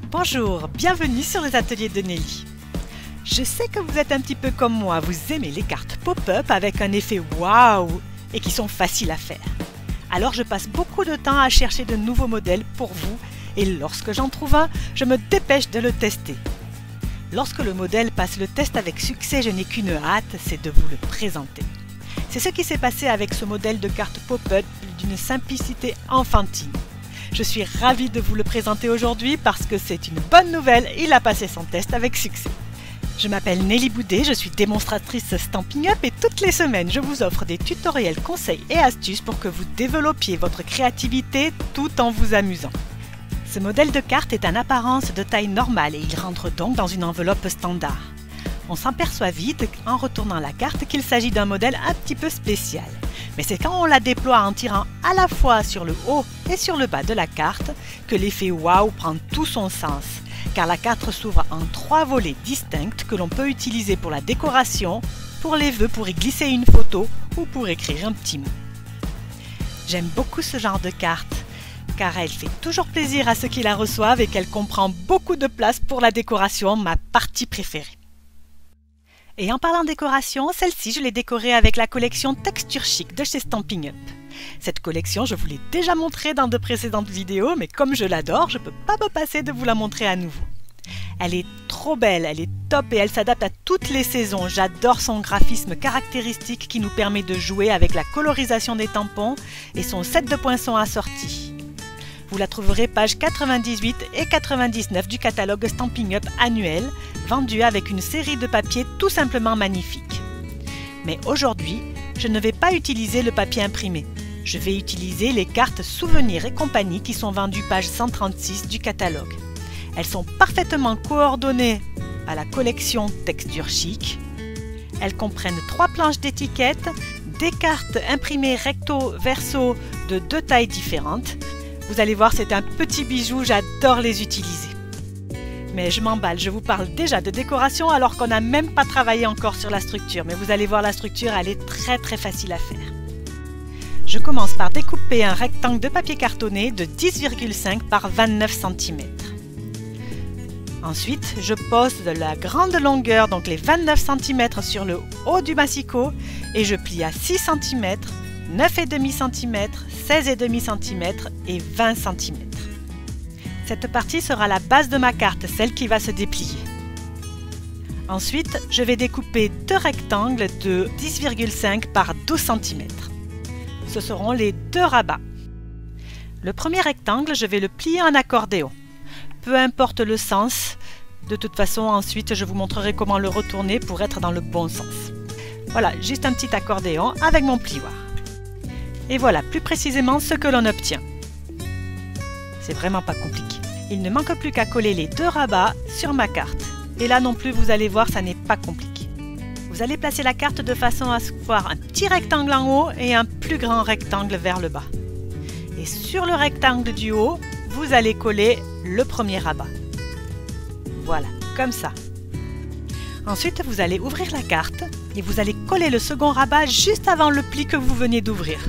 Bonjour, bienvenue sur les ateliers de Nelly. Je sais que vous êtes un petit peu comme moi, vous aimez les cartes pop-up avec un effet waouh et qui sont faciles à faire. Alors je passe beaucoup de temps à chercher de nouveaux modèles pour vous et lorsque j'en trouve un, je me dépêche de le tester. Lorsque le modèle passe le test avec succès, je n'ai qu'une hâte, c'est de vous le présenter. C'est ce qui s'est passé avec ce modèle de carte pop-up d'une simplicité enfantine. Je suis ravie de vous le présenter aujourd'hui parce que c'est une bonne nouvelle, il a passé son test avec succès. Je m'appelle Nelly Boudet, je suis démonstratrice Stampin' Up et toutes les semaines je vous offre des tutoriels, conseils et astuces pour que vous développiez votre créativité tout en vous amusant. Ce modèle de carte est en apparence de taille normale et il rentre donc dans une enveloppe standard. On s'aperçoit vite en retournant la carte qu'il s'agit d'un modèle un petit peu spécial. Mais c'est quand on la déploie en tirant à la fois sur le haut et sur le bas de la carte que l'effet waouh prend tout son sens. Car la carte s'ouvre en 3 volets distincts que l'on peut utiliser pour la décoration, pour les vœux, pour y glisser une photo ou pour écrire un petit mot. J'aime beaucoup ce genre de carte car elle fait toujours plaisir à ceux qui la reçoivent et qu'elle comprend beaucoup de place pour la décoration, ma partie préférée. Et en parlant décoration, celle-ci je l'ai décorée avec la collection Texture Chic de chez Stampin' Up. Cette collection, je vous l'ai déjà montrée dans de précédentes vidéos, mais comme je l'adore, je ne peux pas me passer de vous la montrer à nouveau. Elle est trop belle, elle est top et elle s'adapte à toutes les saisons. J'adore son graphisme caractéristique qui nous permet de jouer avec la colorisation des tampons et son set de poinçons assorti. Vous la trouverez pages 98 et 99 du catalogue Stampin' Up annuel, vendu avec une série de papiers tout simplement magnifiques. Mais aujourd'hui, je ne vais pas utiliser le papier imprimé. Je vais utiliser les cartes souvenirs et compagnie qui sont vendues page 136 du catalogue. Elles sont parfaitement coordonnées à la collection Texture Chic. Elles comprennent 3 planches d'étiquettes, des cartes imprimées recto verso de 2 tailles différentes. Vous allez voir, c'est un petit bijou, j'adore les utiliser. Mais je m'emballe, je vous parle déjà de décoration alors qu'on n'a même pas travaillé encore sur la structure. Mais vous allez voir, la structure, elle est très facile à faire. Je commence par découper un rectangle de papier cartonné de 10,5 par 29 cm. Ensuite, je pose la grande longueur, donc les 29 cm sur le haut du massicot et je plie à 6 cm, 9,5 cm, 16,5 cm et 20 cm. Cette partie sera la base de ma carte, celle qui va se déplier. Ensuite, je vais découper 2 rectangles de 10,5 par 12 cm. Ce seront les 2 rabats. Le premier rectangle, je vais le plier en accordéon. Peu importe le sens, de toute façon ensuite je vous montrerai comment le retourner pour être dans le bon sens. Voilà, juste un petit accordéon avec mon plioir. Et voilà plus précisément ce que l'on obtient. C'est vraiment pas compliqué. Il ne manque plus qu'à coller les 2 rabats sur ma carte. Et là non plus, vous allez voir, ça n'est pas compliqué. Vous allez placer la carte de façon à voir un petit rectangle en haut et un plus grand rectangle vers le bas. Et sur le rectangle du haut, vous allez coller le premier rabat. Voilà, comme ça. Ensuite, vous allez ouvrir la carte et vous allez coller le second rabat juste avant le pli que vous venez d'ouvrir.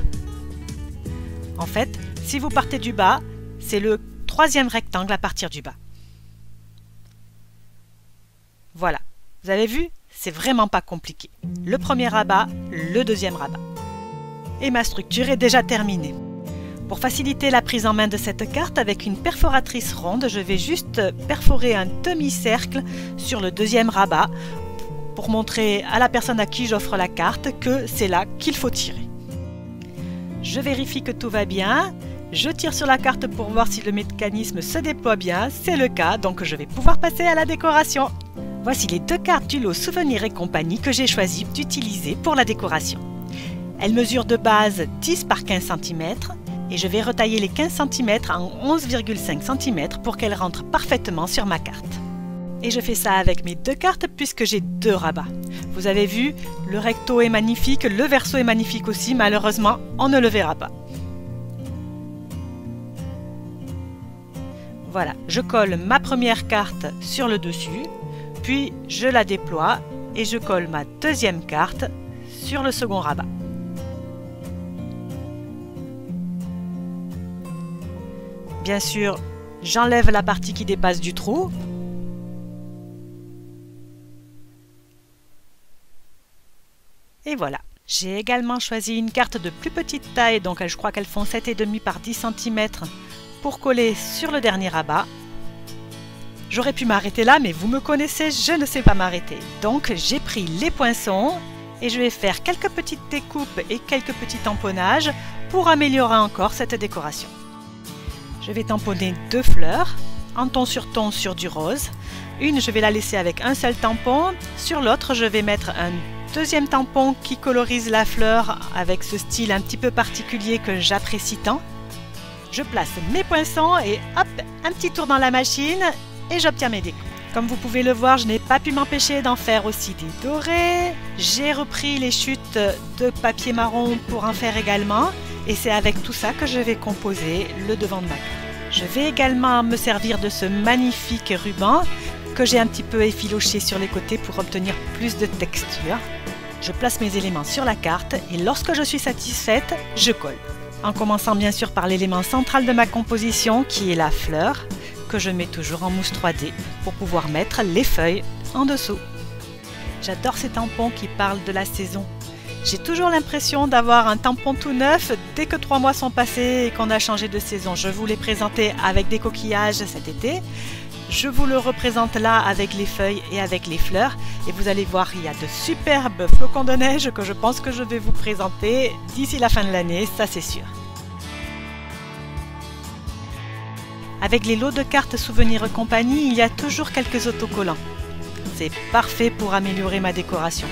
En fait, si vous partez du bas, c'est le 3e rectangle à partir du bas. Voilà, vous avez vu? C'est vraiment pas compliqué. Le premier rabat, le 2e rabat. Et ma structure est déjà terminée. Pour faciliter la prise en main de cette carte, avec une perforatrice ronde, je vais juste perforer un demi-cercle sur le 2e rabat pour montrer à la personne à qui j'offre la carte que c'est là qu'il faut tirer. Je vérifie que tout va bien, je tire sur la carte pour voir si le mécanisme se déploie bien, c'est le cas, donc je vais pouvoir passer à la décoration. Voici les 2 cartes du lot Souvenirs et compagnie que j'ai choisi d'utiliser pour la décoration. Elles mesurent de base 10 par 15 cm et je vais retailler les 15 cm en 11,5 cm pour qu'elles rentrent parfaitement sur ma carte. Et je fais ça avec mes 2 cartes puisque j'ai 2 rabats. Vous avez vu, le recto est magnifique, le verso est magnifique aussi, malheureusement, on ne le verra pas. Voilà, je colle ma première carte sur le dessus, puis je la déploie et je colle ma 2e carte sur le second rabat. Bien sûr, J'enlève la partie qui dépasse du trou. Et voilà. J'ai également choisi une carte de plus petite taille, donc je crois qu'elles font 7,5 par 10 cm pour coller sur le dernier rabat. J'aurais pu m'arrêter là, mais vous me connaissez, je ne sais pas m'arrêter. Donc j'ai pris les poinçons et je vais faire quelques petites découpes et quelques petits tamponnages pour améliorer encore cette décoration. Je vais tamponner 2 fleurs, en ton sur du rose. Une, je vais la laisser avec un seul tampon. Sur l'autre, je vais mettre un deuxième tampon qui colorise la fleur avec ce style un petit peu particulier que j'apprécie tant. Je place mes poinçons et hop, un petit tour dans la machine et j'obtiens mes découpes. Comme vous pouvez le voir, je n'ai pas pu m'empêcher d'en faire aussi des dorés. J'ai repris les chutes de papier marron pour en faire également. Et c'est avec tout ça que je vais composer le devant de ma carte. Je vais également me servir de ce magnifique ruban que j'ai un petit peu effiloché sur les côtés pour obtenir plus de texture. Je place mes éléments sur la carte et lorsque je suis satisfaite, je colle. En commençant bien sûr par l'élément central de ma composition qui est la fleur, que je mets toujours en mousse 3D pour pouvoir mettre les feuilles en dessous. J'adore ces tampons qui parlent de la saison. J'ai toujours l'impression d'avoir un tampon tout neuf dès que 3 mois sont passés et qu'on a changé de saison. Je vous l'ai présenté avec des coquillages cet été. Je vous le représente là avec les feuilles et avec les fleurs. Et vous allez voir, il y a de superbes flocons de neige que je pense que je vais vous présenter d'ici la fin de l'année, ça c'est sûr. Avec les lots de cartes Souvenirs Compagnie, il y a toujours quelques autocollants. C'est parfait pour améliorer ma décoration.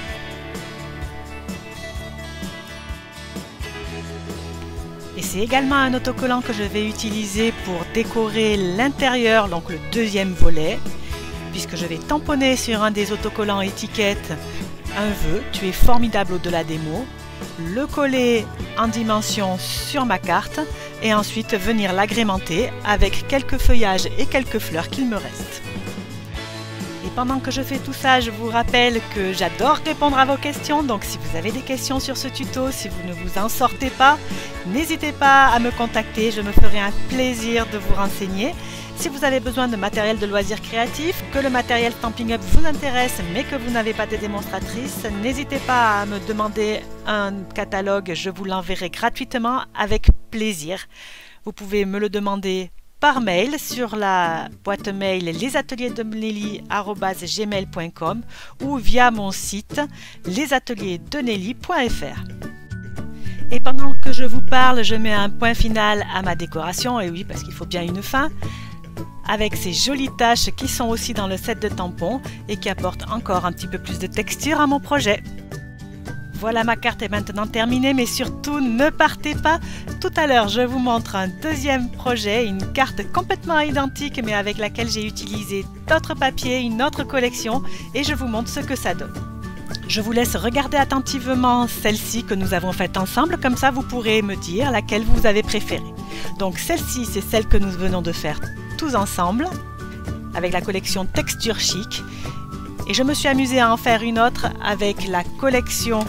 Et c'est également un autocollant que je vais utiliser pour décorer l'intérieur, donc le deuxième volet, puisque je vais tamponner sur un des autocollants étiquettes un vœu, tu es formidable au-delà des mots, le coller en dimension sur ma carte et ensuite venir l'agrémenter avec quelques feuillages et quelques fleurs qu'il me reste. Et pendant que je fais tout ça, je vous rappelle que j'adore répondre à vos questions, donc si vous avez des questions sur ce tuto, si vous ne vous en sortez pas, n'hésitez pas à me contacter, je me ferai un plaisir de vous renseigner. Si vous avez besoin de matériel de loisirs créatifs, que le matériel Stampin' Up vous intéresse mais que vous n'avez pas de démonstratrice, n'hésitez pas à me demander un catalogue, je vous l'enverrai gratuitement avec plaisir. Vous pouvez me le demander par mail sur la boîte mail lesatelierdesnelly@gmail.com ou via mon site lesateliersdenelly.fr. Et pendant que je vous parle, je mets un point final à ma décoration, et oui, parce qu'il faut bien une fin, avec ces jolies taches qui sont aussi dans le set de tampons et qui apportent encore un petit peu plus de texture à mon projet. Voilà, ma carte est maintenant terminée, mais surtout ne partez pas. Tout à l'heure, je vous montre un deuxième projet, une carte complètement identique mais avec laquelle j'ai utilisé d'autres papiers, une autre collection, et je vous montre ce que ça donne. Je vous laisse regarder attentivement celle-ci que nous avons faite ensemble, comme ça vous pourrez me dire laquelle vous avez préférée. Donc celle-ci, c'est celle que nous venons de faire tous ensemble, avec la collection Texture Chic. Et je me suis amusée à en faire une autre avec la collection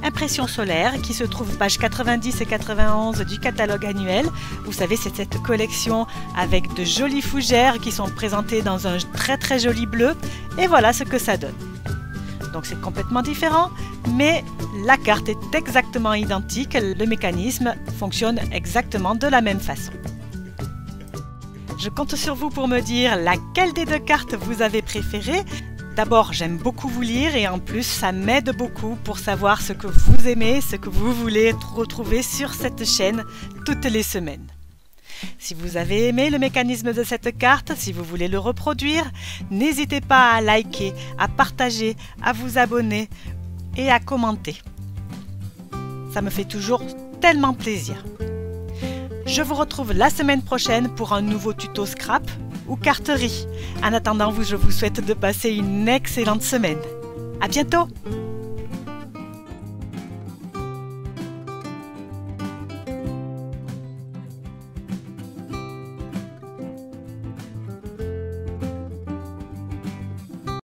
Impression solaire qui se trouve page 90 et 91 du catalogue annuel. Vous savez, c'est cette collection avec de jolies fougères qui sont présentées dans un très joli bleu. Et voilà ce que ça donne. Donc c'est complètement différent, mais la carte est exactement identique. Le mécanisme fonctionne exactement de la même façon. Je compte sur vous pour me dire laquelle des deux cartes vous avez préférée. D'abord, j'aime beaucoup vous lire et en plus, ça m'aide beaucoup pour savoir ce que vous aimez, ce que vous voulez retrouver sur cette chaîne toutes les semaines. Si vous avez aimé le mécanisme de cette carte, si vous voulez le reproduire, n'hésitez pas à liker, à partager, à vous abonner et à commenter. Ça me fait toujours tellement plaisir. Je vous retrouve la semaine prochaine pour un nouveau tuto scrap ou carterie. En attendant, je vous souhaite de passer une excellente semaine. À bientôt!